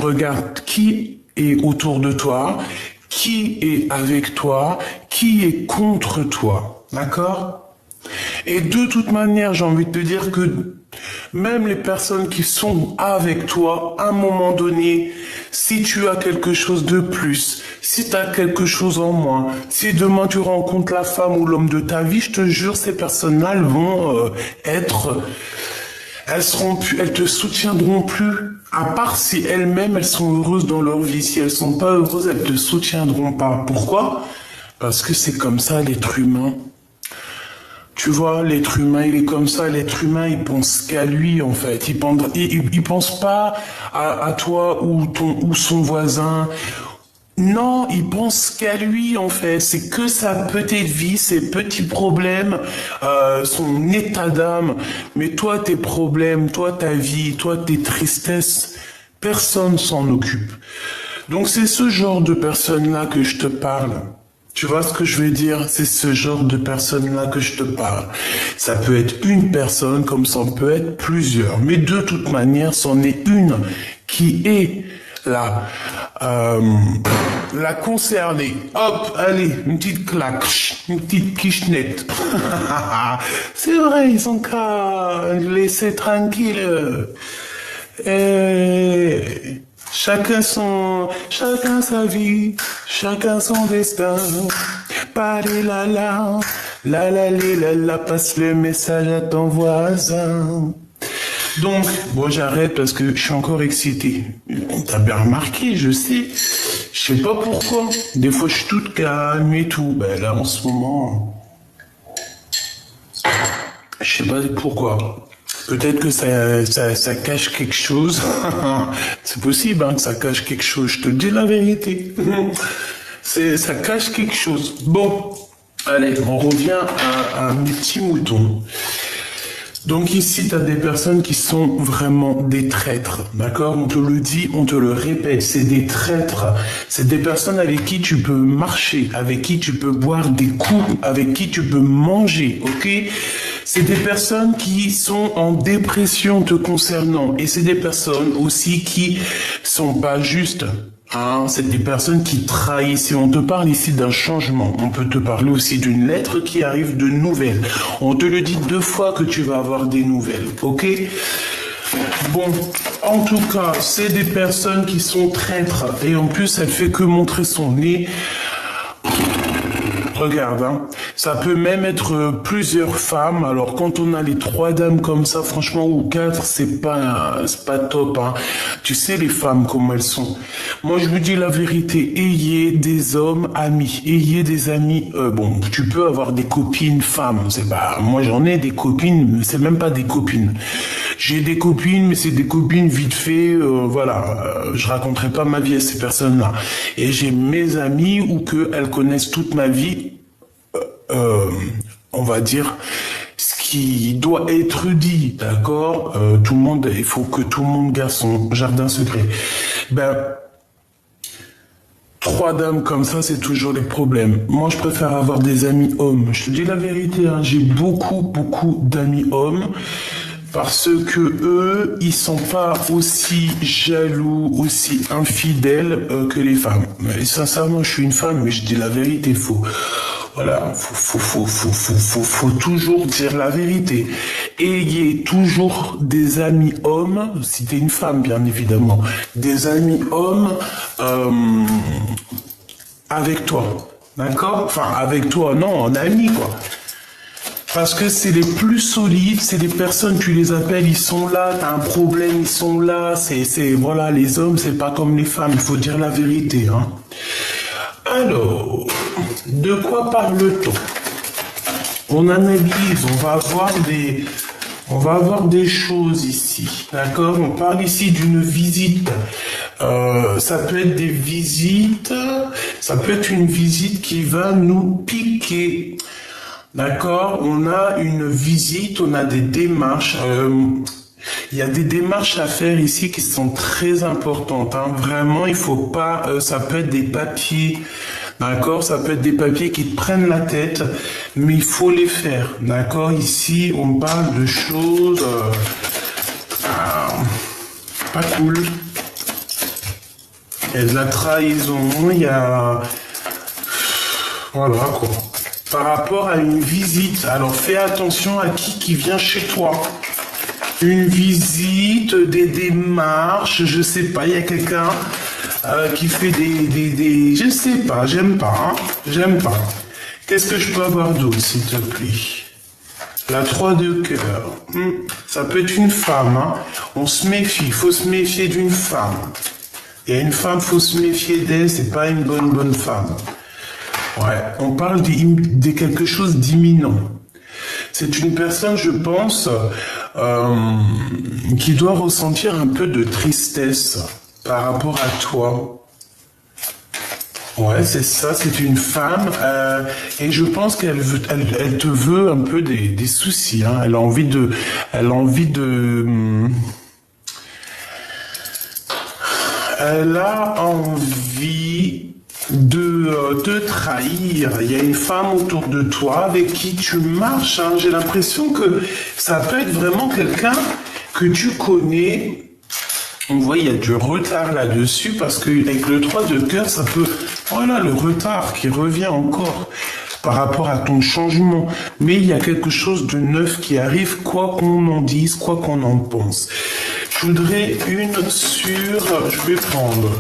Regarde qui est autour de toi, qui est avec toi, qui est contre toi. D'accord? Et de toute manière, j'ai envie de te dire que même les personnes qui sont avec toi, à un moment donné, si tu as quelque chose de plus, si tu as quelque chose en moins, si demain tu rencontres la femme ou l'homme de ta vie, je te jure, ces personnes-là, elles vont elles te soutiendront plus. À part si elles-mêmes, elles sont heureuses dans leur vie. Si elles sont pas heureuses, elles te soutiendront pas. Pourquoi? Parce que c'est comme ça, l'être humain. Tu vois, l'être humain, il est comme ça. L'être humain, il pense qu'à lui, en fait. Il pense pas à toi ou son voisin. Non, il pense qu'à lui, en fait. C'est que sa petite vie, ses petits problèmes, son état d'âme. Mais toi, tes problèmes, toi, ta vie, toi, tes tristesses, personne s'en occupe. Donc, c'est ce genre de personnes-là que je te parle. Tu vois ce que je veux dire? C'est ce genre de personnes-là que je te parle. Ça peut être une personne comme ça peut être plusieurs. Mais de toute manière, c'en est une qui est là. La concernée. Hop, allez, une petite claque, une petite quichette. C'est vrai, ils ont qu'à laisser tranquille. Et chacun sa vie, chacun son destin. Paré la, passe le message à ton voisin. Donc, bon, j'arrête parce que je suis encore excité. T'as bien remarqué, je sais. Je sais pas pourquoi. Des fois, je suis toute calme et tout. Ben là, en ce moment, je sais pas pourquoi. Peut-être que ça cache quelque chose. C'est possible hein, que ça cache quelque chose. Je te dis la vérité. Ça cache quelque chose. Bon, allez, on revient à mes petits moutons. Donc ici, tu as des personnes qui sont vraiment des traîtres, d'accord? On te le dit, on te le répète, c'est des traîtres. C'est des personnes avec qui tu peux marcher, avec qui tu peux boire des coups, avec qui tu peux manger, ok? C'est des personnes qui sont en dépression te concernant. Et c'est des personnes aussi qui sont pas justes. Hein, c'est des personnes qui trahissent. Et on te parle ici d'un changement. On peut te parler aussi d'une lettre qui arrive de nouvelles. On te le dit 2 fois que tu vas avoir des nouvelles. Ok? Bon, en tout cas, c'est des personnes qui sont traîtres. Et en plus, elle fait que montrer son nez. Regarde, hein, ça peut même être plusieurs femmes. Alors quand on a les 3 dames comme ça, franchement, ou 4, c'est pas top. Hein. Tu sais les femmes comment elles sont. Moi je vous dis la vérité, ayez des hommes amis, ayez des amis. Bon, tu peux avoir des copines femmes. C'est pas, moi j'en ai des copines, mais c'est même pas des copines. J'ai des copines, mais c'est des copines vite fait. Voilà, je raconterai pas ma vie à ces personnes-là. Et j'ai mes amis ou que elles connaissent toute ma vie. On va dire ce qui doit être dit, d'accord? Tout le monde, il faut que tout le monde garde son jardin secret. Ben, 3 dames comme ça, c'est toujours les problèmes. Moi, je préfère avoir des amis hommes. Je te dis la vérité, hein, j'ai beaucoup d'amis hommes. Parce que eux, ils sont pas aussi jaloux, aussi infidèles que les femmes. Mais sincèrement, je suis une femme, mais je dis la vérité, voilà, faut toujours dire la vérité. Ayez toujours des amis hommes, si t'es une femme, bien évidemment, des amis hommes avec toi, d'accord? Enfin, avec toi, non, en ami, quoi. Parce que c'est les plus solides, c'est des personnes, tu les appelles, ils sont là, t'as un problème, ils sont là, voilà, les hommes, c'est pas comme les femmes, il faut dire la vérité, hein. Alors, de quoi parle-t-on? On analyse, on va avoir des choses ici, d'accord? On parle ici d'une visite. Ça peut être des visites, ça peut être une visite qui va nous piquer. D'accord, on a une visite, on a des démarches. Il y a des démarches à faire ici qui sont très importantes. Hein. Vraiment, il faut pas. Ça peut être des papiers, d'accord. Ça peut être des papiers qui te prennent la tête, mais il faut les faire, d'accord. Ici, on parle de choses pas cool. Il y a de la trahison, il y a... Voilà quoi. Par rapport à une visite, alors fais attention à qui vient chez toi. Une visite, des démarches, je sais pas, il y a quelqu'un qui fait des... Je sais pas, j'aime pas, hein, j'aime pas. Qu'est-ce que je peux avoir d'autre, s'il te plaît? La 3 de cœur. Ça peut être une femme, hein. On se méfie, il faut se méfier d'une femme. Il y a une femme, faut se méfier d'elle, c'est pas une bonne femme. Ouais, on parle de quelque chose d'imminent. C'est une personne, je pense, qui doit ressentir un peu de tristesse par rapport à toi. Ouais, c'est ça, c'est une femme, et je pense qu'elle elle te veut un peu des soucis, hein. Elle a envie de te trahir. Il y a une femme autour de toi avec qui tu marches, hein. J'ai l'impression que ça peut être vraiment quelqu'un que tu connais. On voit, il y a du retard là-dessus parce que avec le 3 de cœur, ça peut... Voilà, le retard qui revient encore par rapport à ton changement. Mais il y a quelque chose de neuf qui arrive, quoi qu'on en dise, quoi qu'on en pense. Je voudrais une sur... Je vais prendre...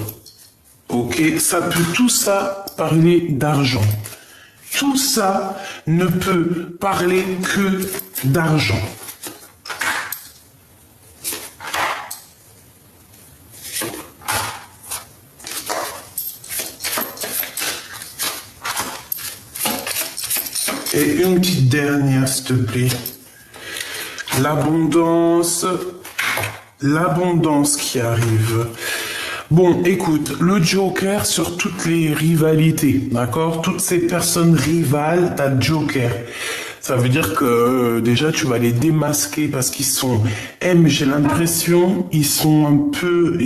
Ok, ça peut tout ça parler d'argent. Tout ça ne peut parler que d'argent. Et une petite dernière, s'il te plaît. L'abondance qui arrive. Bon, écoute, le Joker sur toutes les rivalités, d'accord? Toutes ces personnes rivales, t'as le Joker. Ça veut dire que déjà tu vas les démasquer parce qu'ils sont... j'ai l'impression, ils sont un peu...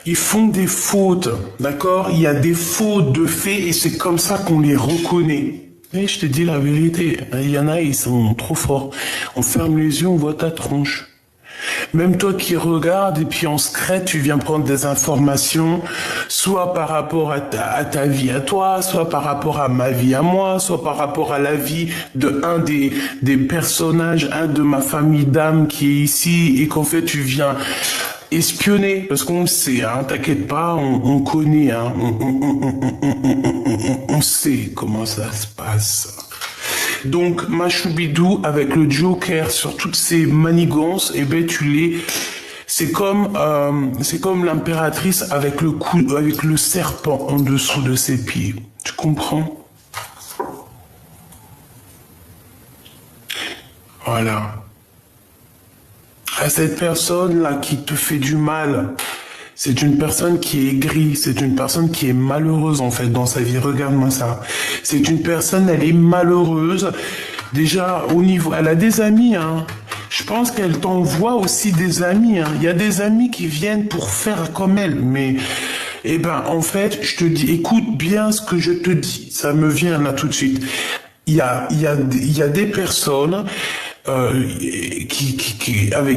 Ils font des fautes, d'accord? Il y a des fautes de fait et c'est comme ça qu'on les reconnaît. Mais je te dis la vérité, il y en a, ils sont trop forts. On ferme les yeux, on voit ta tronche. Même toi qui regardes et puis en secret, tu viens prendre des informations, soit par rapport à ta vie à toi, soit par rapport à ma vie à moi, soit par rapport à la vie de un des personnages, un de ma famille d'âme qui est ici et qu'en fait tu viens espionner, parce qu'on sait, hein, t'inquiète pas, on connaît, hein, on sait comment ça se passe. Donc, ma choubidou, avec le Joker sur toutes ces manigances, eh ben, c'est comme l'impératrice avec le serpent en dessous de ses pieds. Tu comprends? Voilà. À cette personne-là qui te fait du mal, c'est une personne qui est aigrie, c'est une personne qui est malheureuse en fait dans sa vie. Regarde-moi ça. C'est une personne, elle est malheureuse. Déjà, au niveau, elle a des amis, hein. Je pense qu'elle t'envoie aussi des amis, hein. Il y a des amis qui viennent pour faire comme elle, mais, eh ben, en fait, je te dis, écoute bien ce que je te dis. Ça me vient là tout de suite. Il y a des personnes, avec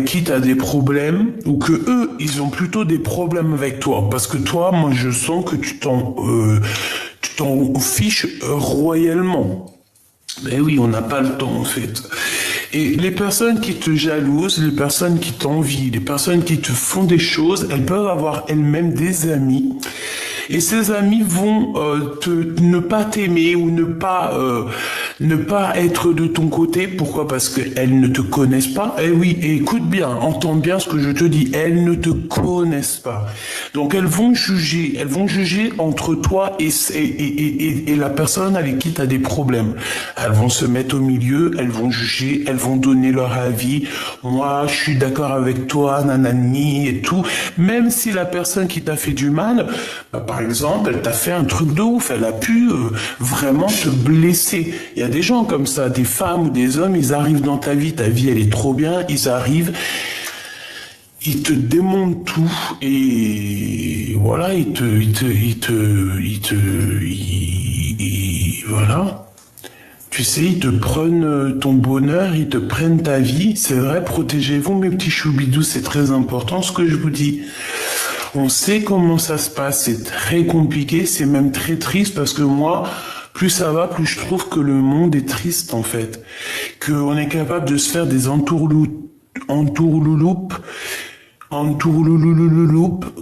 qui tu as des problèmes, ou que eux, ils ont plutôt des problèmes avec toi. Parce que toi, moi, je sens que tu t'en fiches royalement. Ben oui, on n'a pas le temps, en fait. Et les personnes qui te jalousent, les personnes qui t'envient, les personnes qui te font des choses, elles peuvent avoir elles-mêmes des amis. Et ces amis vont ne pas t'aimer ou ne pas être de ton côté. Pourquoi? Parce qu'elles ne te connaissent pas. Eh oui, et écoute bien, entends bien ce que je te dis. Elles ne te connaissent pas. Donc elles vont juger entre toi et la personne avec qui tu as des problèmes. Elles vont se mettre au milieu, elles vont juger, elles vont donner leur avis. Moi, je suis d'accord avec toi, nanani et tout. Même si la personne qui t'a fait du mal, par exemple, elle t'a fait un truc de ouf, elle a pu vraiment te blesser. Il y a des gens comme ça, des femmes ou des hommes, ils arrivent dans ta vie elle est trop bien, ils arrivent, ils te démontent tout et voilà, voilà. Tu sais, ils te prennent ton bonheur, ils te prennent ta vie. C'est vrai, protégez-vous mes petits choubidous, c'est très important ce que je vous dis. On sait comment ça se passe, c'est très compliqué, c'est même très triste parce que moi, plus ça va, plus je trouve que le monde est triste en fait. Qu'on est capable de se faire des entourloupes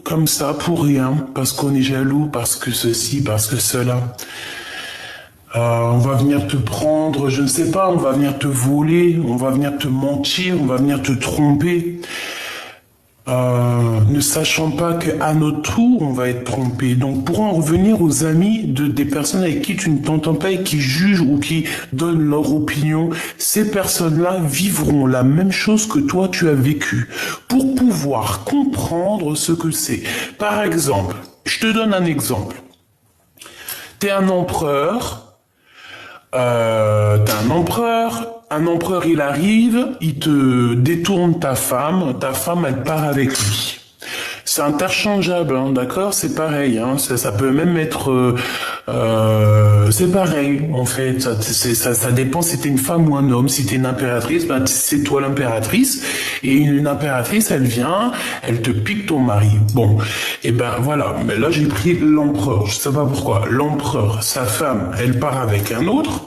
comme ça pour rien, parce qu'on est jaloux, parce que ceci, parce que cela. On va venir te prendre, je ne sais pas, on va venir te voler, on va venir te mentir, on va venir te tromper. Ne sachant pas qu'à notre tour, on va être trompé. Donc, pour en revenir aux amis des personnes avec qui tu ne t'entends pas et qui jugent ou qui donnent leur opinion, ces personnes-là vivront la même chose que toi tu as vécu pour pouvoir comprendre ce que c'est. Par exemple, je te donne un exemple. T'es un empereur. Un empereur il arrive, il te détourne ta femme elle part avec lui. C'est interchangeable, hein, d'accord? C'est pareil, hein, ça peut même être, c'est pareil en fait. Ça dépend si t'es une femme ou un homme. Si t'es une impératrice, ben c'est toi l'impératrice. Et une impératrice, elle vient, elle te pique ton mari. Bon, et ben voilà. Mais là j'ai pris l'empereur. Je sais pas pourquoi. L'empereur, sa femme, elle part avec un autre.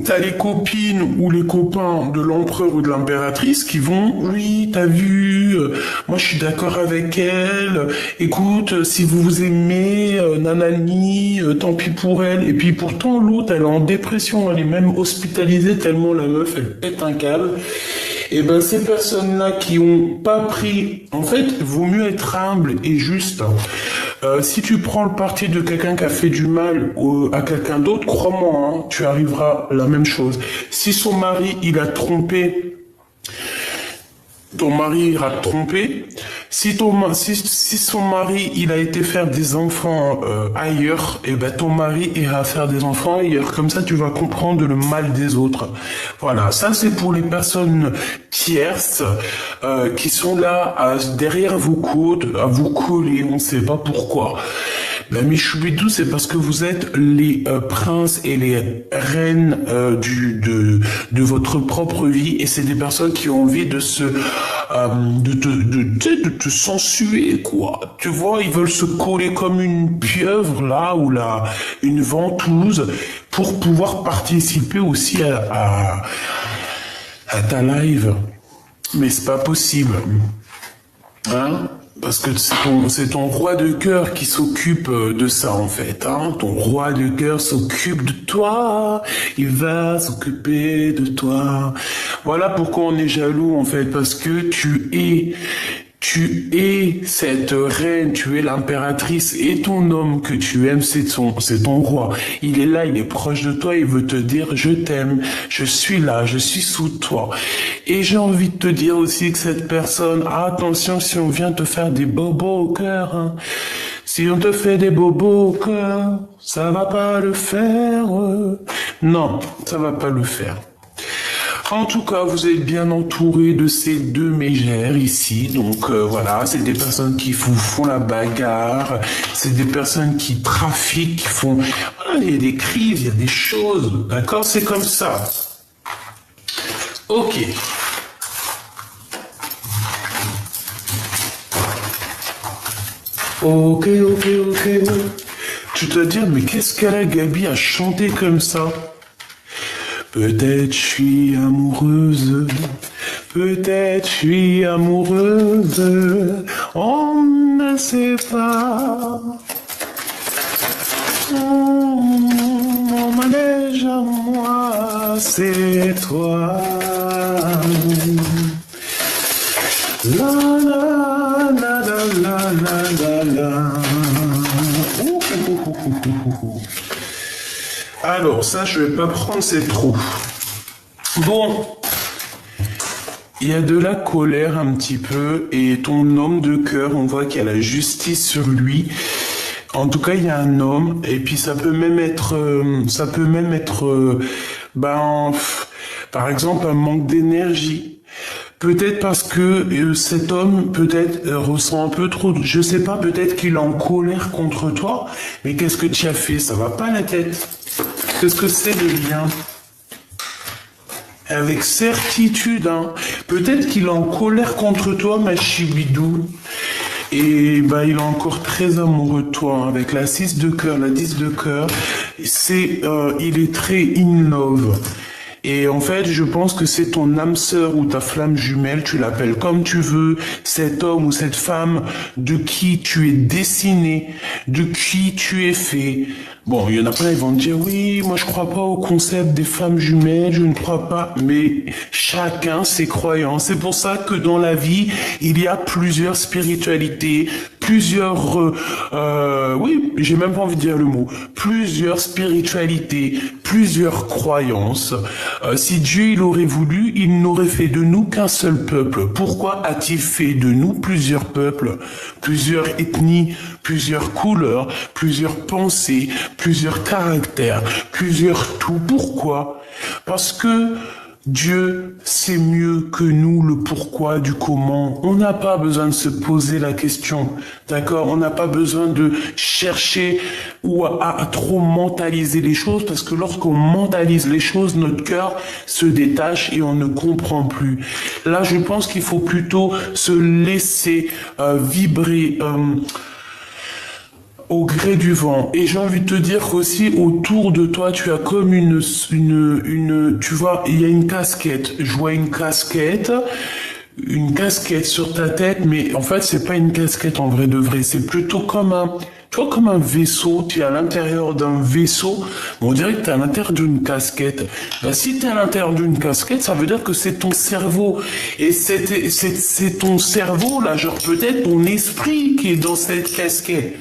T'as les copines ou les copains de l'empereur ou de l'impératrice qui vont, oui, t'as vu, moi je suis d'accord avec elle, écoute, si vous vous aimez, nanani, tant pis pour elle. Et puis pourtant l'autre, elle est en dépression, elle est même hospitalisée tellement la meuf, elle pète un câble. Et ben ces personnes-là qui ont pas pris, en fait, vaut mieux être humble et juste. Si tu prends le parti de quelqu'un qui a fait du mal à quelqu'un d'autre, crois-moi, hein, tu arriveras à la même chose. Si son mari, il a trompé, ton mari ira te tromper. Si son mari, il a été faire des enfants ailleurs, et ben ton mari ira faire des enfants ailleurs. Comme ça, tu vas comprendre le mal des autres. Voilà, ça c'est pour les personnes tierces qui sont là derrière vos côtes, à vous coller, on ne sait pas pourquoi. La Michoubidou, c'est parce que vous êtes les princes et les reines de votre propre vie, et c'est des personnes qui ont envie de te sensuer, quoi. Tu vois, ils veulent se coller comme une pieuvre, là, ou une ventouse, pour pouvoir participer aussi à ta live. Mais c'est pas possible. Hein? Parce que c'est ton roi de cœur qui s'occupe de ça, en fait, hein. Ton roi de cœur s'occupe de toi. Il va s'occuper de toi. Voilà pourquoi on est jaloux, en fait, parce que tu es cette reine, tu es l'impératrice, et ton homme que tu aimes, c'est ton roi. Il est là, il est proche de toi, il veut te dire je t'aime, je suis là, je suis sous toi. Et j'ai envie de te dire aussi que cette personne, attention si on vient te faire des bobos au cœur, hein. Si on te fait des bobos au cœur, ça va pas le faire. Non, ça va pas le faire. En tout cas, vous êtes bien entouré de ces deux mégères ici. Donc voilà, c'est des personnes qui vous font la bagarre, c'est des personnes qui trafiquent, qui font... Voilà, il y a des crises, il y a des choses, d'accord? C'est comme ça. Ok. Ok. Tu te dis, mais qu'est-ce qu'elle a, Gabi, à chanter comme ça? Peut-être je suis amoureuse, peut-être je suis amoureuse, on ne sait pas. Mon manège à moi, c'est toi. La la la la la la la. Alors, ça, je vais pas prendre, c'est trop. Bon. Il y a de la colère un petit peu, et ton homme de cœur, on voit qu'il y a la justice sur lui. En tout cas, il y a un homme, et puis ça peut même être, par exemple, un manque d'énergie. Peut-être parce que cet homme, peut-être, ressent un peu trop, je sais pas, peut-être qu'il est en colère contre toi, mais qu'est-ce que tu as fait? Ça va pas la tête. Qu'est-ce que c'est le lien? avec certitude. Hein. Peut-être qu'il est en colère contre toi, ma chibidou. Et bah, il est encore très amoureux de toi, hein, avec la 6 de cœur, la 10 de cœur. Il est très in love. Et en fait, je pense que c'est ton âme sœur ou ta flamme jumelle, tu l'appelles comme tu veux, cet homme ou cette femme de qui tu es dessiné, de qui tu es fait. Bon, il y en a plein, ils vont te dire, oui, moi je crois pas au concept des femmes jumelles, je ne crois pas, mais chacun ses croyances. C'est pour ça que dans la vie, il y a plusieurs spiritualités, plusieurs, oui, j'ai même pas envie de dire le mot, plusieurs spiritualités, plusieurs croyances. Si Dieu il aurait voulu, il n'aurait fait de nous qu'un seul peuple. Pourquoi a-t-il fait de nous plusieurs peuples, plusieurs ethnies, plusieurs couleurs, plusieurs pensées, plusieurs caractères, plusieurs tout? Pourquoi? Parce que Dieu sait mieux que nous le pourquoi du comment. On n'a pas besoin de se poser la question, d'accord? On n'a pas besoin de chercher ou à trop mentaliser les choses, parce que lorsqu'on mentalise les choses, notre cœur se détache et on ne comprend plus. Là, je pense qu'il faut plutôt se laisser vibrer au gré du vent. Et j'ai envie de te dire qu'aussi autour de toi, tu as comme tu vois, il y a une casquette. Je vois une casquette sur ta tête, mais en fait, c'est pas une casquette en vrai de vrai. C'est plutôt comme comme un vaisseau. Tu es à l'intérieur d'un vaisseau. On dirait que tu es à l'intérieur d'une casquette. Ben, si tu es à l'intérieur d'une casquette, ça veut dire que c'est ton cerveau. Et c'est ton cerveau, là, genre peut-être ton esprit qui est dans cette casquette.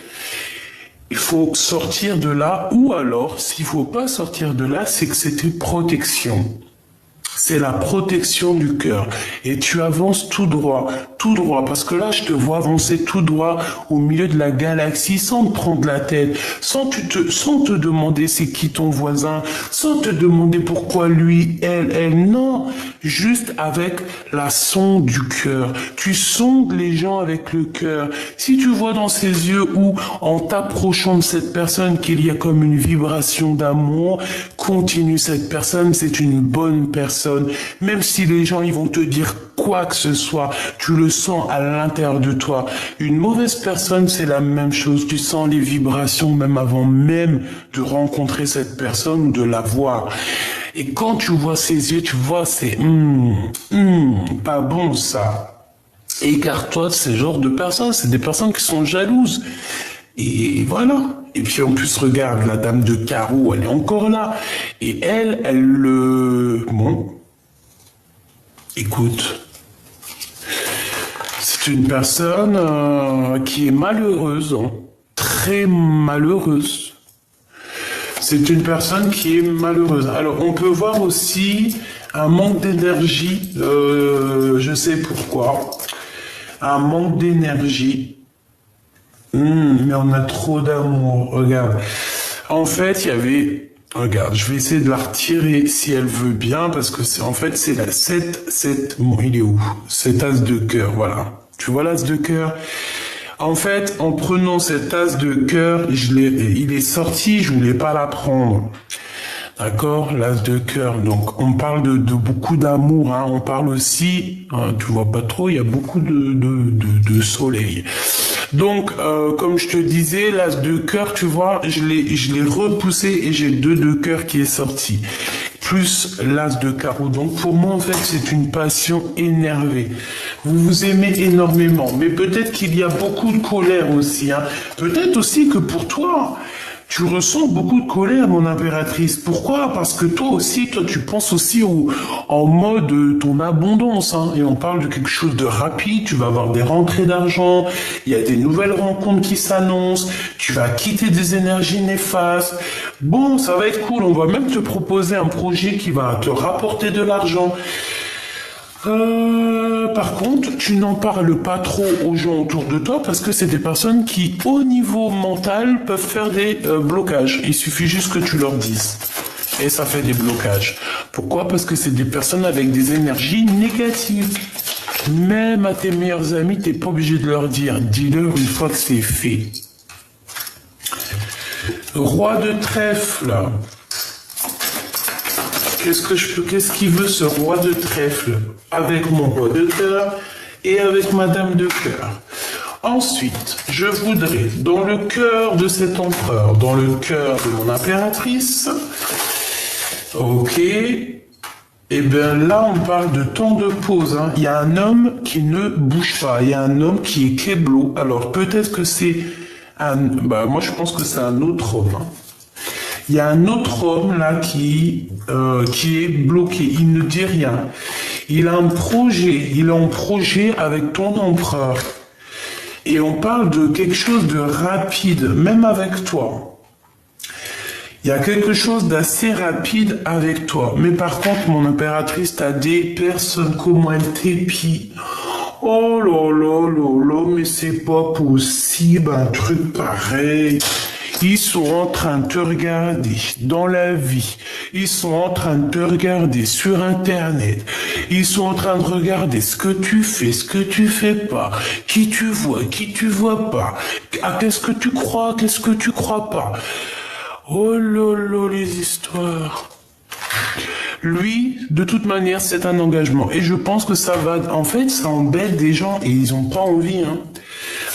Il faut sortir de là, ou alors, s'il faut pas sortir de là, c'est que c'est une protection. C'est la protection du cœur. Et tu avances tout droit, parce que là, je te vois avancer tout droit au milieu de la galaxie, sans te prendre la tête, sans te demander c'est qui ton voisin, sans te demander pourquoi lui, elle, non, juste avec la sonde du cœur. Tu sondes les gens avec le cœur. Si tu vois dans ses yeux ou en t'approchant de cette personne qu'il y a comme une vibration d'amour, continue cette personne, c'est une bonne personne. Même si les gens ils vont te dire quoi que ce soit, tu le sens à l'intérieur de toi. Une mauvaise personne, c'est la même chose. Tu sens les vibrations même avant même de rencontrer cette personne ou de la voir. Et quand tu vois ses yeux, tu vois c'est pas bon ça. Écarte-toi de ce genre de personnes. C'est des personnes qui sont jalouses. Et voilà. Et puis en plus, regarde, la dame de carreau, elle est encore là. Et bon, écoute, c'est une personne qui est malheureuse, hein, très malheureuse. C'est une personne qui est malheureuse. Alors, on peut voir aussi un manque d'énergie, je sais pourquoi, un manque d'énergie. Mais on a trop d'amour, regarde. En fait, il y avait... Regarde, je vais essayer de la retirer si elle veut bien, parce que c'est la 7... Bon, il est où? Cet as de cœur, voilà. Tu vois l'as de cœur? En fait, en prenant cet as de cœur, il est sorti, je voulais pas la prendre. D'accord, l'as de cœur. Donc, on parle de beaucoup d'amour. Hein. On parle aussi, tu vois pas trop, il y a beaucoup de soleil. Donc, comme je te disais, l'as de cœur, tu vois, je l'ai repoussé et j'ai 2 de cœur qui est sorti. Plus l'as de carreau. Donc, pour moi, en fait, c'est une passion énervée. Vous vous aimez énormément. Mais peut-être qu'il y a beaucoup de colère aussi. Hein. Peut-être aussi que pour toi... Tu ressens beaucoup de colère, mon impératrice. Pourquoi? Parce que toi, tu penses aussi en mode ton abondance. Hein. Et on parle de quelque chose de rapide. Tu vas avoir des rentrées d'argent. Il y a des nouvelles rencontres qui s'annoncent. Tu vas quitter des énergies néfastes. Bon, ça va être cool. On va même te proposer un projet qui va te rapporter de l'argent. Par contre, tu n'en parles pas trop aux gens autour de toi parce que c'est des personnes qui, au niveau mental, peuvent faire des blocages. Il suffit juste que tu leur dises. Et ça fait des blocages. Pourquoi? Parce que c'est des personnes avec des énergies négatives. Même à tes meilleurs amis, t'es pas obligé de leur dire. Dis-leur une fois que c'est fait. Roi de trèfle. Qu'est-ce qu'il veut ce roi de trèfle avec mon roi de cœur et avec ma dame de cœur? Ensuite, je voudrais, dans le cœur de cet empereur, dans le cœur de mon impératrice, ok, et bien là on parle de temps de pause, hein. Il y a un homme qui ne bouge pas, il y a un homme qui est keblo, alors peut-être que c'est moi je pense que c'est un autre homme, hein. Il y a un autre homme là qui est bloqué, il ne dit rien, il a un projet avec ton empereur. Et on parle de quelque chose de rapide, même avec toi. Il y a quelque chose d'assez rapide avec toi. Mais par contre, mon impératrice, t'as des personnes comme un tépi. Oh là là là là, mais c'est pas possible, un truc pareil. Ils sont en train de te regarder dans la vie. Ils sont en train de te regarder sur Internet. Ils sont en train de regarder ce que tu fais, ce que tu fais pas. Qui tu vois pas. Ah, qu'est-ce que tu crois pas. Oh là là, les histoires. Lui, de toute manière, c'est un engagement. Et je pense que ça va... En fait, ça embête des gens et ils ont pas envie, hein.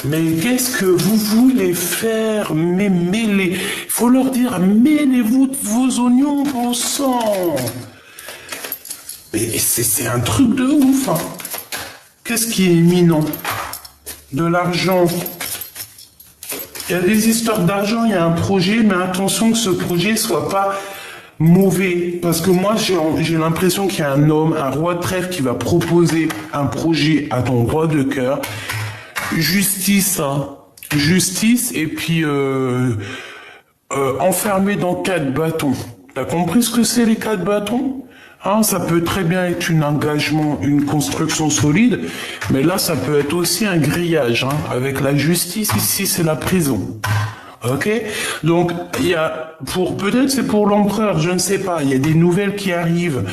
Mais qu'est-ce que vous voulez faire? Mais mêlez. Il faut leur dire, mêlez-vous vos oignons, bon sang. Mais c'est un truc de ouf, hein. Qu'est-ce qui est imminent? De l'argent. Il y a des histoires d'argent, il y a un projet, mais attention que ce projet soit pas mauvais. Parce que moi, j'ai l'impression qu'il y a un homme, un roi de trèfle qui va proposer un projet à ton roi de cœur. Justice, hein. Justice, et puis enfermé dans 4 bâtons. T'as compris ce que c'est les 4 bâtons? Hein, ça peut très bien être un engagement, une construction solide, mais là ça peut être aussi un grillage, hein. Avec la justice, ici c'est la prison. Ok? Donc, il y a, peut-être c'est pour l'empereur, je ne sais pas, il y a des nouvelles qui arrivent.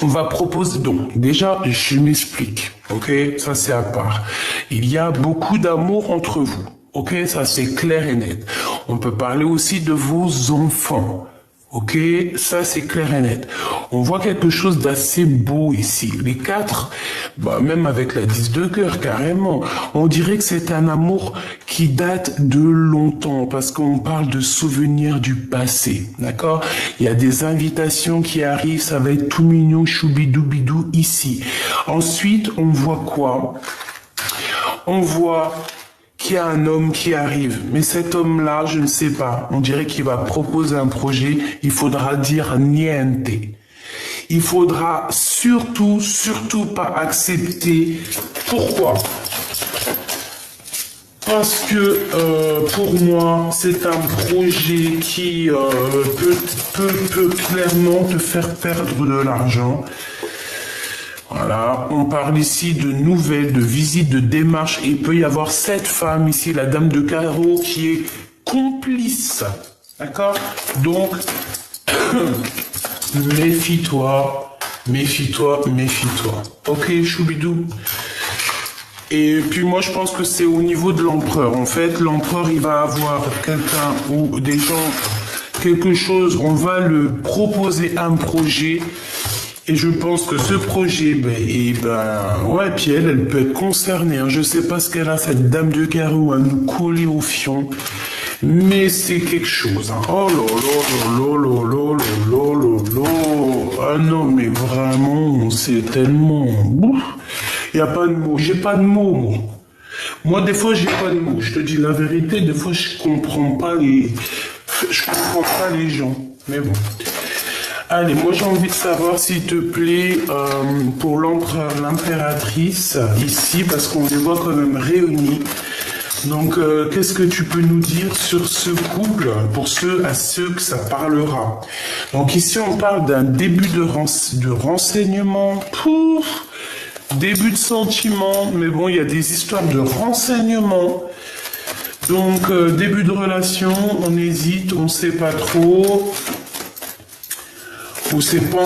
On va proposer, donc, déjà, je m'explique, ok? Ça, c'est à part. Il y a beaucoup d'amour entre vous, ok? Ça, c'est clair et net. On peut parler aussi de vos enfants, ok? Ça, c'est clair et net. On voit quelque chose d'assez beau ici. Les 4, même avec la 10 de cœur, carrément, on dirait que c'est un amour qui date de longtemps, parce qu'on parle de souvenirs du passé, d'accord? Il y a des invitations qui arrivent, ça va être tout mignon, choubidoubidou, ici. Ensuite, on voit quoi? On voit qu'il y a un homme qui arrive, mais cet homme-là, je ne sais pas, on dirait qu'il va proposer un projet, il faudra dire niente. Il faudra surtout pas accepter. Pourquoi? Parce que pour moi, c'est un projet qui peut clairement te faire perdre de l'argent. Voilà, on parle ici de nouvelles, de visites, de démarches. Et il peut y avoir cette femme ici, la dame de carreau, qui est complice. D'accord? Donc, méfie-toi. Ok, choubidou. Et puis moi, je pense que c'est au niveau de l'empereur. En fait, l'empereur, il va avoir quelqu'un ou des gens, quelque chose, on va le proposer un projet. Et je pense que ce projet, ouais, puis elle peut être concernée, hein. Je sais pas ce qu'elle a, cette dame de carreau, à nous coller au fion. Mais c'est quelque chose, hein. Oh là. Ah non, mais vraiment, c'est tellement... Il n'y a pas de mots, j'ai pas de mots, moi. Moi, des fois, j'ai pas de mots. Je te dis la vérité, des fois, je comprends pas les gens. Mais bon. Allez, moi j'ai envie de savoir, s'il te plaît, pour l'empereur, l'impératrice, ici, parce qu'on les voit quand même réunis. Donc, qu'est-ce que tu peux nous dire sur ce couple, pour ceux que ça parlera? Donc ici, on parle d'un début de renseignement, début de sentiment, mais bon, il y a des histoires de renseignement. Donc, début de relation, on hésite, on sait pas trop... Ou c'est pas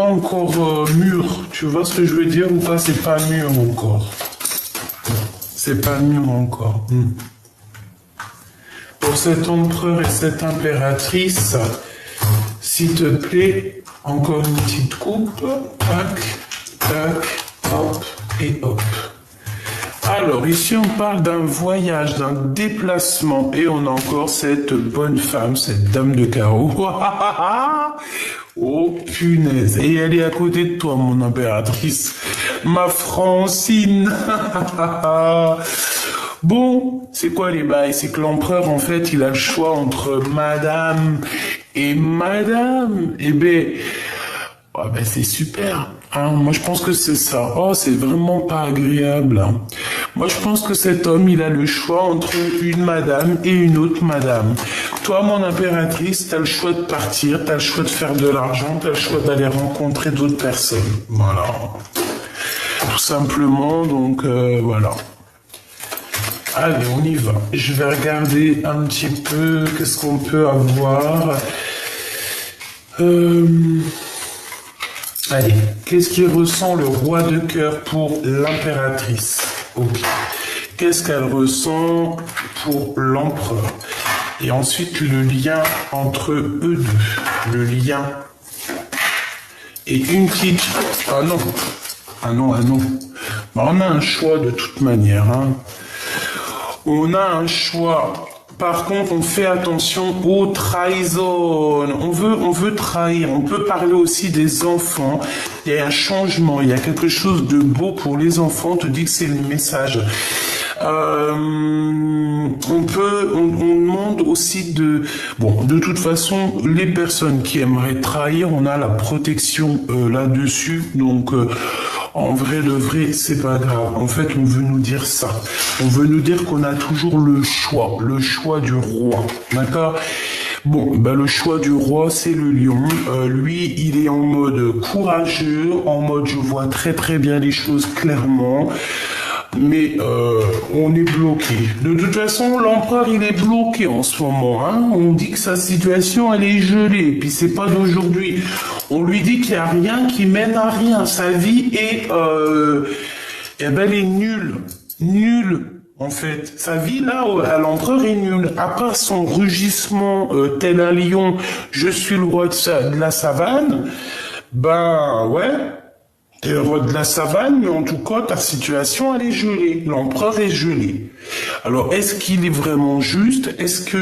encore mûr. Tu vois ce que je veux dire ou pas? C'est pas mûr encore. C'est pas mûr encore. Pour cet empereur et cette impératrice, S'il te plaît, encore une petite coupe. Tac, tac, hop et hop. Alors, ici, on parle d'un voyage, d'un déplacement. Et on a encore cette bonne femme, cette dame de carreau. Oh, punaise. Et elle est à côté de toi, mon impératrice. Ma Francine. Bon, c'est quoi les bails? C'est que l'empereur, en fait, il a le choix entre madame et madame. Eh ben, oh, ben c'est super. Hein, moi, je pense que c'est ça. Oh, c'est vraiment pas agréable. Hein. Moi, je pense que cet homme, il a le choix entre une madame et une autre madame. Toi, mon impératrice, t'as le choix de partir, t'as le choix de faire de l'argent, t'as le choix d'aller rencontrer d'autres personnes. Voilà. Tout simplement, donc, voilà. Allez, on y va. Je vais regarder un petit peu qu'est-ce qu'on peut avoir. Allez, qu'est-ce qu'il ressent le roi de cœur pour l'impératrice? Ok. Qu'est-ce qu'elle ressent pour l'empereur? Et ensuite, le lien entre eux deux. Le lien. Et une petite... Ah non. Ah non, ah non. Bah, on a un choix de toute manière. Hein. On a un choix. Par contre, on fait attention aux trahisons. On veut trahir. On peut parler aussi des enfants. Il y a un changement. Il y a quelque chose de beau pour les enfants. On te dit que c'est le message. On demande aussi de... Bon, de toute façon, les personnes qui aimeraient trahir, on a la protection là-dessus. Donc... en vrai de vrai, c'est pas grave. En fait, on veut nous dire ça. On veut nous dire qu'on a toujours le choix du roi. D'accord? Bon, ben le choix du roi, c'est le lion. Lui, il est en mode courageux, en mode je vois très très bien les choses clairement. Mais on est bloqué. De toute façon, l'empereur, il est bloqué en ce moment. Hein. On dit que sa situation, elle est gelée. Et puis, c'est pas d'aujourd'hui. On lui dit qu'il n'y a rien qui mène à rien. Sa vie est... eh ben, elle est nulle. Nulle, en fait. Sa vie, là, à l'empereur, est nulle. À part son rugissement, tel un lion, je suis le roi de la savane, ben, ouais... T'es le roi de la savane, mais en tout cas, ta situation, elle est gelée. L'empereur est gelé. Alors, est-ce qu'il est vraiment juste? Est-ce que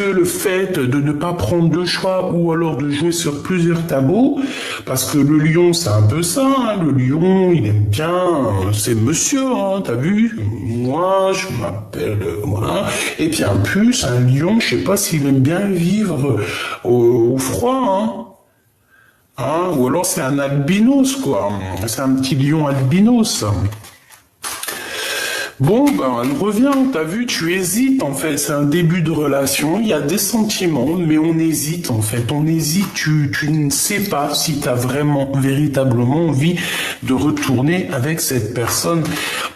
le fait de ne pas prendre de choix ou alors de jouer sur plusieurs tableaux, parce que le lion, c'est un peu ça, hein, le lion, il aime bien, c'est monsieur, hein, t'as vu? Moi, je m'appelle, voilà. Et puis, en plus, un lion, je sais pas s'il aime bien vivre au froid, hein. Hein, ou alors c'est un albinos, quoi. C'est un petit lion albinos. Bon, ben, elle revient, t'as vu, tu hésites, en fait. C'est un début de relation, il y a des sentiments, mais on hésite, en fait. On hésite, tu ne sais pas si t'as vraiment, véritablement envie de retourner avec cette personne.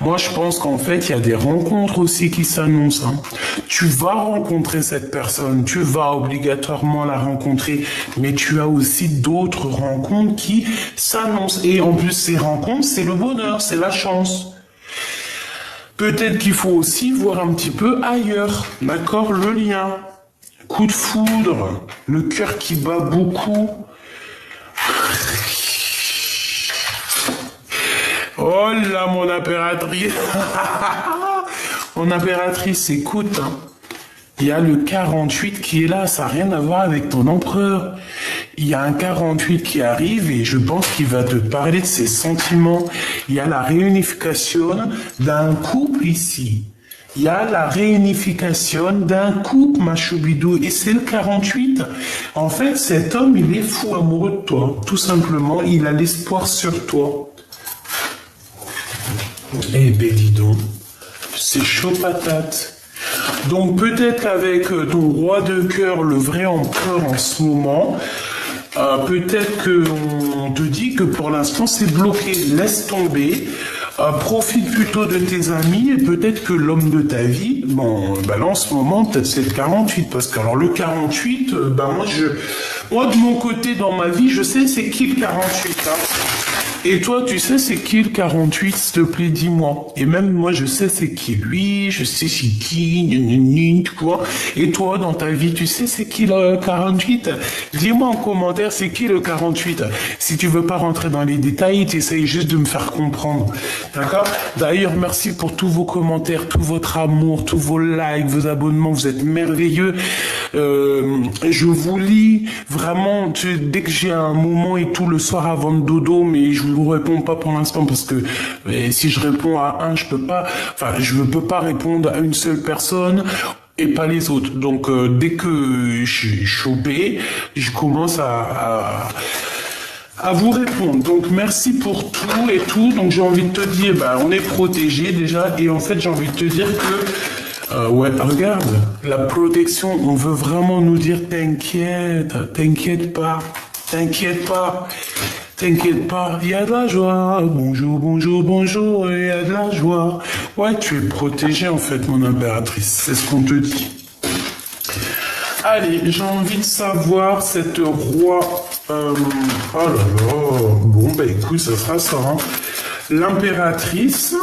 Moi, je pense qu'en fait, il y a des rencontres aussi qui s'annoncent. Hein. Tu vas rencontrer cette personne, tu vas obligatoirement la rencontrer, mais tu as aussi d'autres rencontres qui s'annoncent. Et en plus, ces rencontres, c'est le bonheur, c'est la chance. Peut-être qu'il faut aussi voir un petit peu ailleurs, d'accord, le lien. Coup de foudre, le cœur qui bat beaucoup. Oh là, mon impératrice. Mon impératrice, écoute, hein. Il y a le 48 qui est là, ça n'a rien à voir avec ton empereur. Il y a un 48 qui arrive et je pense qu'il va te parler de ses sentiments. Il y a la réunification d'un couple ici. Il y a la réunification d'un couple, ma choubidou, et c'est le 48. En fait, cet homme, il est fou amoureux de toi. Tout simplement, il a l'espoir sur toi. Eh ben, dis donc, c'est chaud patate. Donc peut-être qu'avec ton roi de cœur, le vrai empereur en ce moment, peut-être qu'on te dit que pour l'instant c'est bloqué, laisse tomber, profite plutôt de tes amis et peut-être que l'homme de ta vie, bon, ben là en ce moment peut-être c'est le 48, parce que alors le 48, ben moi de mon côté dans ma vie, je sais c'est qui le 48, hein. Et toi, tu sais c'est qui le 48, s'il te plaît, dis-moi. Et même moi, je sais c'est qui lui, je sais c'est qui, quoi. Et toi, dans ta vie, tu sais c'est qui le 48? Dis-moi en commentaire c'est qui le 48. Si tu veux pas rentrer dans les détails, tu essayes juste de me faire comprendre. D'accord? D'ailleurs, merci pour tous vos commentaires, tout votre amour, tous vos likes, vos abonnements, vous êtes merveilleux. Je vous lis vraiment dès que j'ai un moment et tout le soir avant le dodo, mais je vous réponds pas pour l'instant parce que si je réponds à un, je peux pas répondre à une seule personne et pas les autres. Donc dès que je suis chopé, je commence à vous répondre. Donc merci pour tout et tout. Donc j'ai envie de te dire, on est protégé déjà et en fait j'ai envie de te dire que ouais, regarde, la protection, on veut vraiment nous dire t'inquiète pas, il y a de la joie, bonjour, il y a de la joie. Ouais, tu es protégé en fait, mon impératrice, c'est ce qu'on te dit. Allez, j'ai envie de savoir cette roi, oh là là, bon écoute, ça sera ça, hein. L'impératrice,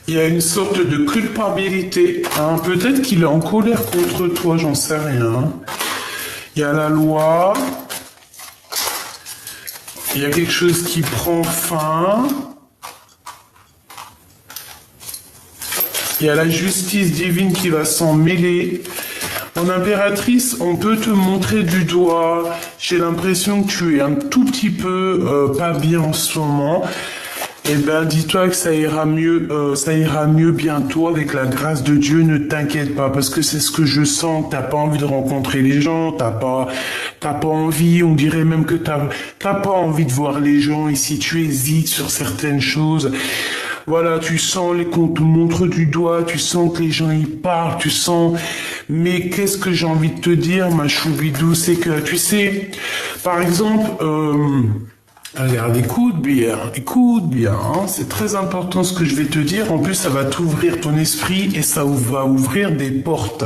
il y a une sorte de culpabilité, hein. Peut-être qu'il est en colère contre toi, j'en sais rien. Il y a la loi, il y a quelque chose qui prend fin, il y a la justice divine qui va s'en mêler. Mon impératrice, on peut te montrer du doigt, j'ai l'impression que tu es un tout petit peu pas bien en ce moment. Eh ben, dis-toi que ça ira mieux bientôt avec la grâce de Dieu. Ne t'inquiète pas, parce que c'est ce que je sens. T'as pas envie de rencontrer les gens, t'as pas envie. On dirait même que t'as pas envie de voir les gens. Et si tu hésites sur certaines choses, voilà, tu sens qu'on te montre du doigt, tu sens que les gens y parlent, tu sens. Mais qu'est-ce que j'ai envie de te dire, ma choubidou, c'est que tu sais, par exemple. Regarde, écoute bien, hein. C'est très important ce que je vais te dire. En plus, ça va t'ouvrir ton esprit et ça va ouvrir des portes.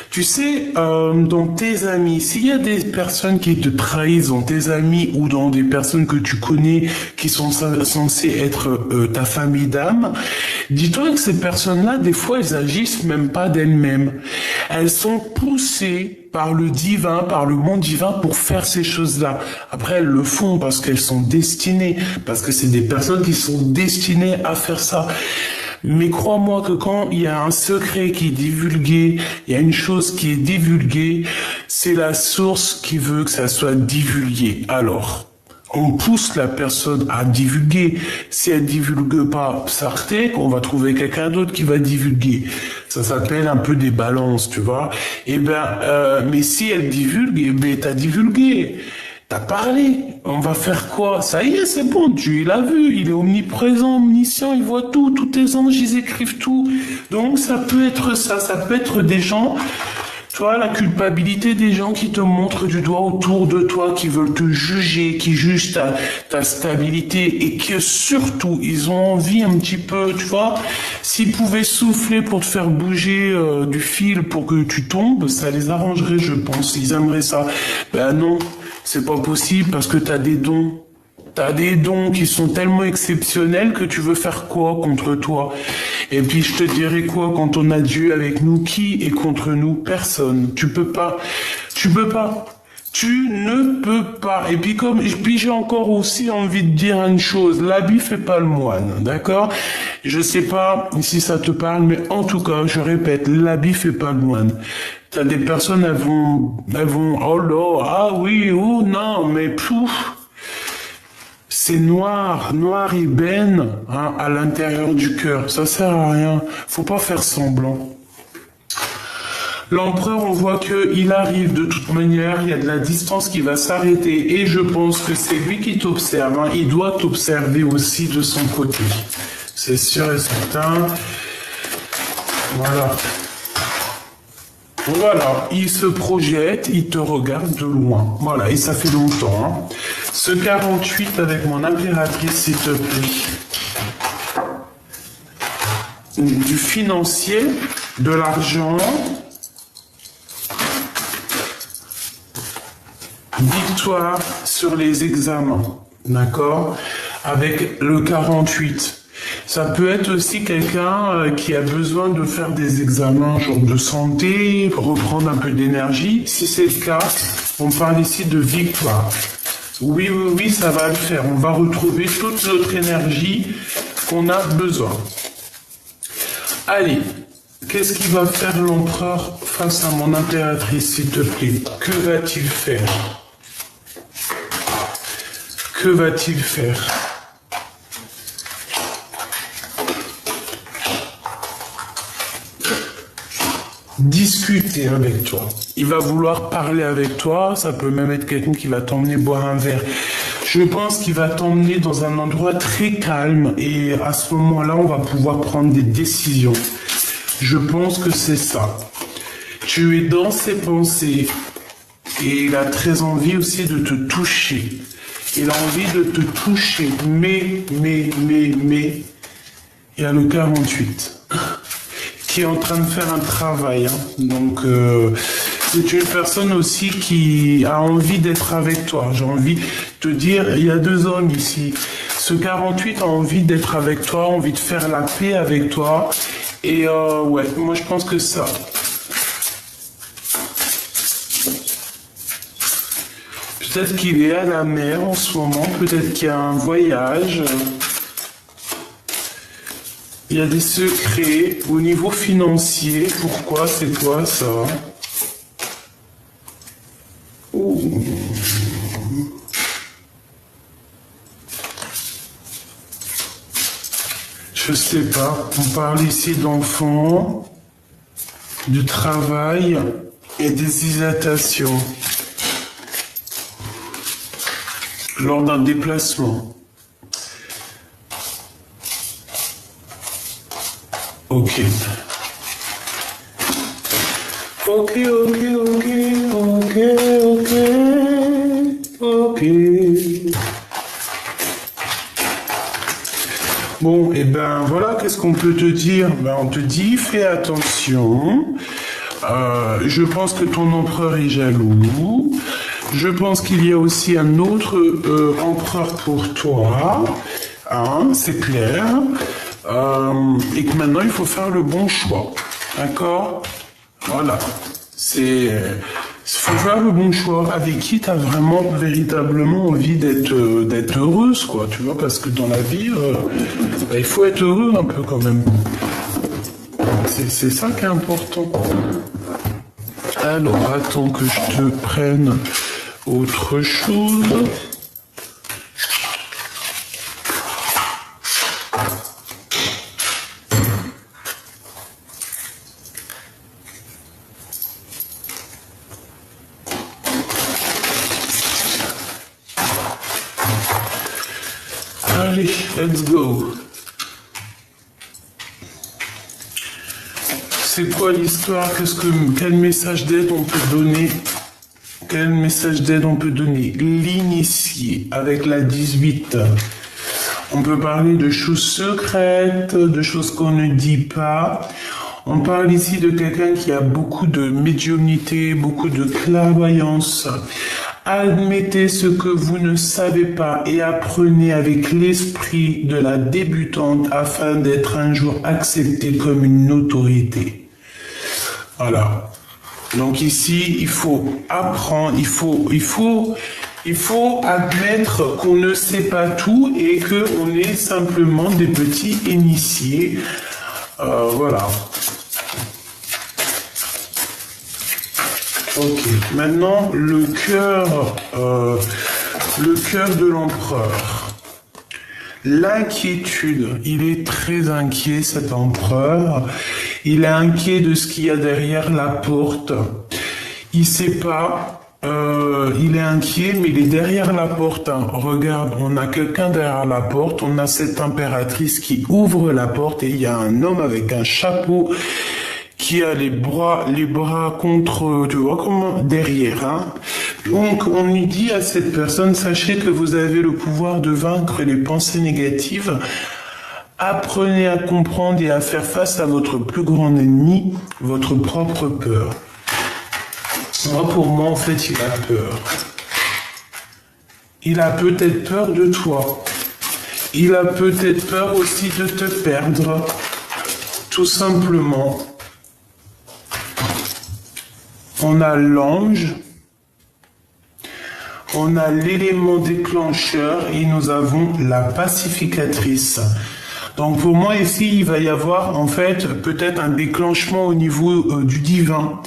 Tu sais, dans tes amis, s'il y a des personnes qui te trahissent dans tes amis ou dans des personnes que tu connais qui sont censées être ta famille d'âme, dis-toi que ces personnes-là, des fois, elles agissent même pas d'elles-mêmes. Elles sont poussées par le divin, par le monde divin pour faire ces choses-là. Après, elles le font parce qu'elles sont destinées, parce que c'est des personnes qui sont destinées à faire ça. Mais crois-moi que quand il y a un secret qui est divulgué, il y a une chose qui est divulguée, c'est la source qui veut que ça soit divulgué. Alors, on pousse la personne à divulguer. Si elle divulgue pas Sarté, on va trouver quelqu'un d'autre qui va divulguer. Ça s'appelle un peu des balances, tu vois. Mais si elle divulgue, t'as divulgué. T'as parlé, on va faire quoi? Ça y est, c'est bon, Dieu, il a vu, il est omniprésent, omniscient, il voit tout, tous tes anges, ils écrivent tout. Donc ça peut être ça peut être des gens, tu vois, la culpabilité des gens qui te montrent du doigt autour de toi, qui veulent te juger, qui jugent ta stabilité et que surtout, ils ont envie un petit peu, tu vois, s'ils pouvaient souffler pour te faire bouger du fil pour que tu tombes, ça les arrangerait, je pense, ils aimeraient ça. Ben non. C'est pas possible parce que t'as des dons. T'as des dons qui sont tellement exceptionnels que tu veux faire quoi contre toi? Et puis je te dirais quoi quand on a Dieu avec nous? Qui est contre nous? Personne. Tu peux pas. Tu ne peux pas. Et puis j'ai encore aussi envie de dire une chose. L'habit fait pas le moine, d'accord? Je sais pas si ça te parle, mais en tout cas, je répète, l'habit fait pas le moine. T'as des personnes, elles vont, oh là, ah oui, oh non, mais pouf, c'est noir ébène, hein, à l'intérieur du cœur. Ça sert à rien. Faut pas faire semblant. L'empereur, on voit qu'il arrive de toute manière, il y a de la distance qui va s'arrêter et je pense que c'est lui qui t'observe, hein. Il doit t'observer aussi de son côté. C'est sûr et certain. Voilà, il se projette, il te regarde de loin. Voilà, et ça fait longtemps. Hein. Ce 48 avec mon impératrice, s'il te plaît. Du financier, de l'argent. victoire sur les examens, d'accord? Avec le 48. Ça peut être aussi quelqu'un qui a besoin de faire des examens genre de santé, pour reprendre un peu d'énergie. Si c'est le cas, on parle ici de victoire. Oui, oui, oui, ça va le faire. On va retrouver toute notre énergie qu'on a besoin. Allez, qu'est-ce qu'il va faire l'empereur face à mon impératrice, s'il te plaît? Que va-t-il faire? Que va-t-il faire? Discuter avec toi. Il va vouloir parler avec toi. Ça peut même être quelqu'un qui va t'emmener boire un verre. Je pense qu'il va t'emmener dans un endroit très calme et à ce moment-là, on va pouvoir prendre des décisions. Je pense que c'est ça. Tu es dans ses pensées et il a très envie aussi de te toucher. Il a envie de te toucher, mais, il y a le 48 qui est en train de faire un travail. Hein. Donc, c'est une personne aussi qui a envie d'être avec toi. J'ai envie de te dire, il y a deux hommes ici. Ce 48 a envie d'être avec toi, envie de faire la paix avec toi. Et ouais, moi je pense que ça. Peut-être qu'il est à la mer en ce moment, peut-être qu'il y a un voyage. Il y a des secrets au niveau financier. Pourquoi? C'est quoi ça? Ouh. Je sais pas. On parle ici d'enfants, de travail et des hésitations lors d'un déplacement. Ok. Ok. Bon, et ben voilà, qu'est-ce qu'on peut te dire? Ben, on te dit, fais attention. Je pense que ton empereur est jaloux. Je pense qu'il y a aussi un autre empereur pour toi. Hein, c'est clair. Et que maintenant, il faut faire le bon choix. D'accord? Voilà. Il faut faire le bon choix. Avec qui tu as vraiment, véritablement envie d'être heureuse, quoi. Tu vois, parce que dans la vie, il faut être heureux un peu quand même. C'est ça qui est important. Alors, attends que je te prenne autre chose. Allez, let's go. C'est quoi l'histoire? Quel message d'aide on peut donner? Quel message d'aide on peut donner? L'initié avec la 18. On peut parler de choses secrètes, de choses qu'on ne dit pas. On parle ici de quelqu'un qui a beaucoup de médiumnité, beaucoup de clairvoyance. Admettez ce que vous ne savez pas et apprenez avec l'esprit de la débutante afin d'être un jour accepté comme une autorité. Voilà. Donc ici, il faut apprendre, il faut admettre qu'on ne sait pas tout et qu'on est simplement des petits initiés. Voilà. Ok, maintenant le cœur de l'empereur. L'inquiétude, il est très inquiet cet empereur. Il est inquiet de ce qu'il y a derrière la porte. Il sait pas. Il est inquiet, mais il est derrière la porte. Hein. Regarde, on a quelqu'un derrière la porte. On a cette impératrice qui ouvre la porte et il y a un homme avec un chapeau qui a les bras contre, tu vois comment, derrière, hein. Donc, on lui dit à cette personne, sachez que vous avez le pouvoir de vaincre les pensées négatives. Apprenez à comprendre et à faire face à votre plus grand ennemi, votre propre peur. Moi, pour moi, en fait, il a peur. Il a peut-être peur de toi. Il a peut-être peur aussi de te perdre. Tout simplement. On a l'ange. On a l'élément déclencheur et nous avons la pacificatrice. Donc pour moi ici, il va y avoir en fait peut-être un déclenchement au niveau du divin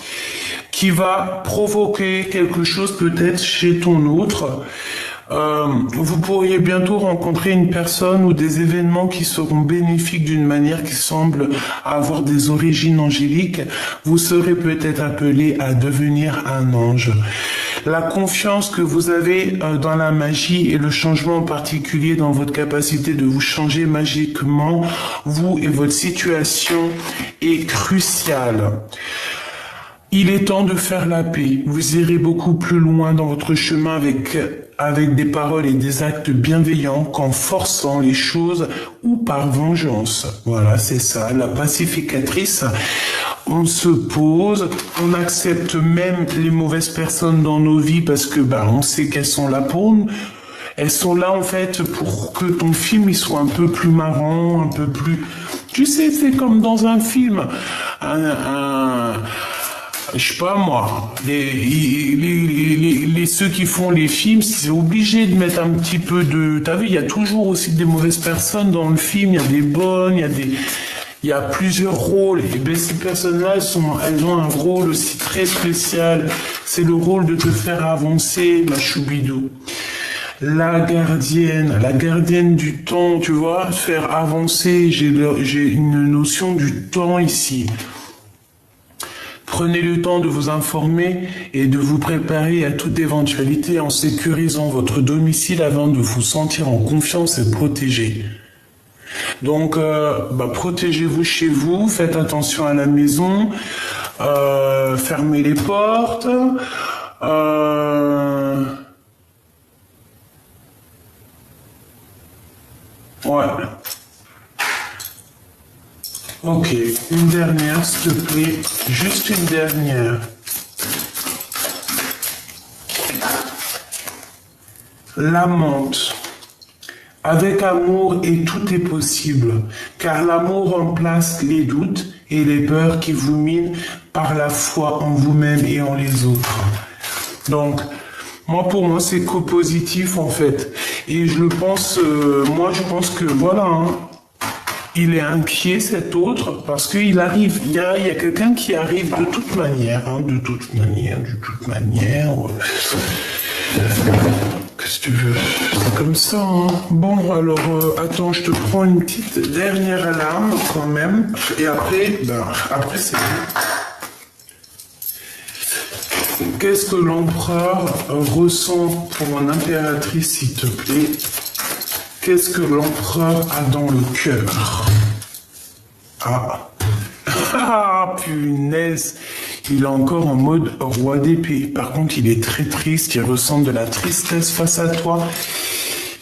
qui va provoquer quelque chose peut-être chez ton autre. Vous pourriez bientôt rencontrer une personne ou des événements qui seront bénéfiques d'une manière qui semble avoir des origines angéliques. Vous serez peut-être appelé à devenir un ange. La confiance que vous avez dans la magie et le changement particulier dans votre capacité de vous changer magiquement, vous et votre situation est cruciale. Il est temps de faire la paix. Vous irez beaucoup plus loin dans votre chemin avec des paroles et des actes bienveillants qu'en forçant les choses ou par vengeance. Voilà, c'est ça, la pacificatrice. On se pose, on accepte même les mauvaises personnes dans nos vies parce que on sait qu'elles sont là pour nous. Elles sont là en fait pour que ton film il soit un peu plus marrant, un peu plus... Tu sais, c'est comme dans un film. Je sais pas moi, ceux qui font les films, c'est obligé de mettre un petit peu de... T'as vu, il y a toujours aussi des mauvaises personnes dans le film, il y a des bonnes, il y a plusieurs rôles. Et bien ces personnes-là, elles ont un rôle aussi très spécial. C'est le rôle de te faire avancer, ma choubidou. La gardienne du temps, tu vois, faire avancer, j'ai une notion du temps ici. Prenez le temps de vous informer et de vous préparer à toute éventualité en sécurisant votre domicile avant de vous sentir en confiance et protégé. Donc, protégez-vous chez vous, faites attention à la maison, fermez les portes, ouais. Ok, une dernière, s'il te plaît. Juste une dernière. L'amante. Avec amour et tout est possible, car l'amour remplace les doutes et les peurs qui vous minent par la foi en vous-même et en les autres. Donc, pour moi, c'est co-positif en fait. Et je le pense, je pense que voilà, il est inquiet cet autre parce qu'il arrive, il y a quelqu'un qui arrive de toute manière. Qu'est-ce que tu veux? C'est comme ça, hein. Bon, alors, attends, je te prends une petite dernière alarme quand même. Et après, c'est bon. Qu'est-ce que l'empereur ressent pour une impératrice, s'il te plaît? Qu'est-ce que l'empereur a dans le cœur? Ah, punaise! Il est encore en mode roi d'épée. Par contre, il est très triste, il ressent de la tristesse face à toi.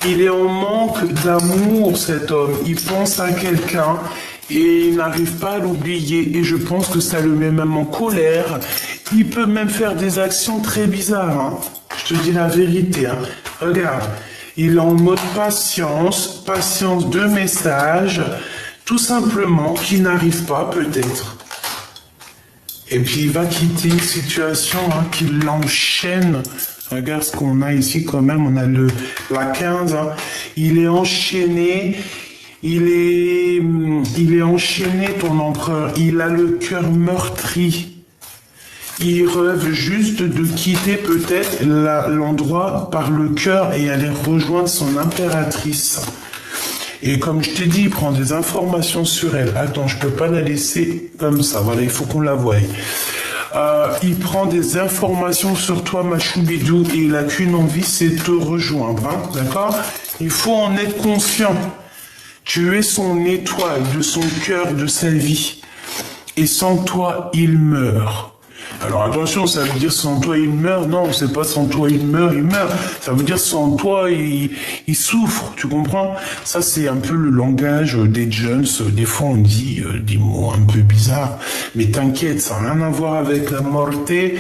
Il est en manque d'amour, cet homme. Il pense à quelqu'un et il n'arrive pas à l'oublier. Et je pense que ça le met même en colère. Il peut même faire des actions très bizarres, hein. Je te dis la vérité, hein. Regarde. Il est en mode patience de message, tout simplement, qu'il n'arrive pas peut-être. Et puis il va quitter une situation qui l'enchaîne. Regarde ce qu'on a ici quand même, on a la 15. Hein. Il est enchaîné, il est enchaîné ton empereur. Il a le cœur meurtri. Il rêve juste de quitter peut-être l'endroit par le cœur et aller rejoindre son impératrice. Et comme je t'ai dit, il prend des informations sur elle. Attends, je peux pas la laisser comme ça. Voilà, il faut qu'on la voie. Il prend des informations sur toi, ma choubidou, et il a qu'une envie, c'est de te rejoindre. Hein, d'accord? Il faut en être conscient. Tu es son étoile de son cœur, de sa vie. Et sans toi, il meurt. Alors attention, ça veut dire sans toi il meurt. Non, c'est pas sans toi il meurt, il meurt. Ça veut dire sans toi il souffre, tu comprends? Ça c'est un peu le langage des jeunes. Des fois on dit des mots un peu bizarres. Mais t'inquiète, ça n'a rien à voir avec la mortée.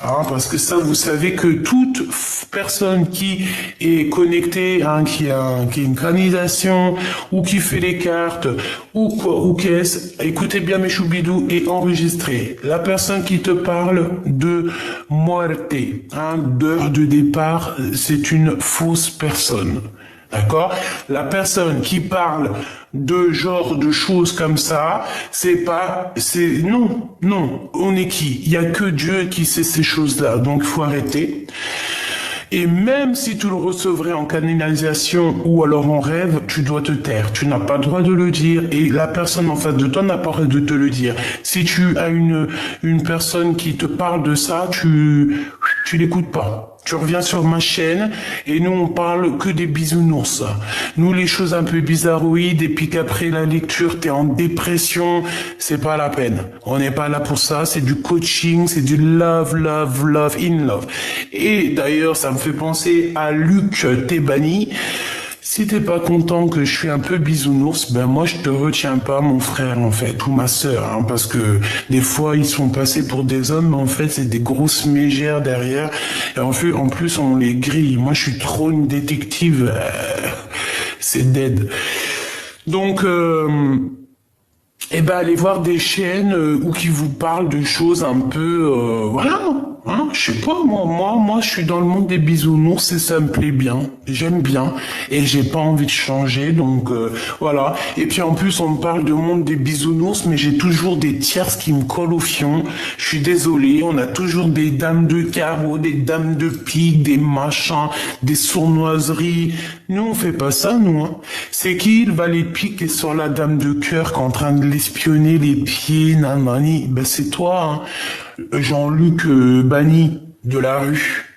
Hein, parce que ça, vous savez que toute personne qui est connectée, hein, qui a une canalisation, ou qui fait les cartes, ou quoi, ou qu'est-ce, écoutez bien mes choubidous et enregistrez. La personne qui te parle de muerte, hein, d'heure de départ, c'est une fausse personne. D'accord? La personne qui parle de genre de choses comme ça, non, on est qui? Il y a que Dieu qui sait ces choses-là, donc faut arrêter. Et même si tu le recevrais en canalisation ou alors en rêve, tu dois te taire. Tu n'as pas le droit de le dire et la personne en face de toi n'a pas le droit de te le dire. Si tu as une personne qui te parle de ça, tu l'écoutes pas. Tu reviens sur ma chaîne et nous on parle que des bisounours. Nous les choses un peu bizarroïdes et puis qu'après la lecture t'es en dépression, c'est pas la peine. On n'est pas là pour ça, c'est du coaching, c'est du love, love, love, in love. Et d'ailleurs ça me fait penser à Luc Tebani. Si t'es pas content que je suis un peu bisounours, ben moi je te retiens pas mon frère en fait, ou ma sœur, hein, parce que des fois ils sont passés pour des hommes, mais en fait c'est des grosses mégères derrière, et en plus on les grille. Moi je suis trop une détective, c'est dead. Donc allez voir des chaînes où qui vous parlent de choses un peu, voilà. Hein, je sais pas, moi, je suis dans le monde des bisounours et ça me plaît bien. J'aime bien et j'ai pas envie de changer, donc voilà. Et puis en plus, on me parle de monde des bisounours, mais j'ai toujours des tierces qui me collent au fion. Je suis désolé, on a toujours des dames de carreau, des dames de pique, des machins, des sournoiseries. Nous, on fait pas ça, nous. Hein. C'est qui le valet de pique qui est sur la dame de cœur, qui est en train de l'espionner les pieds, nanani? Ben c'est toi, hein. Jean-Luc Bani de la rue.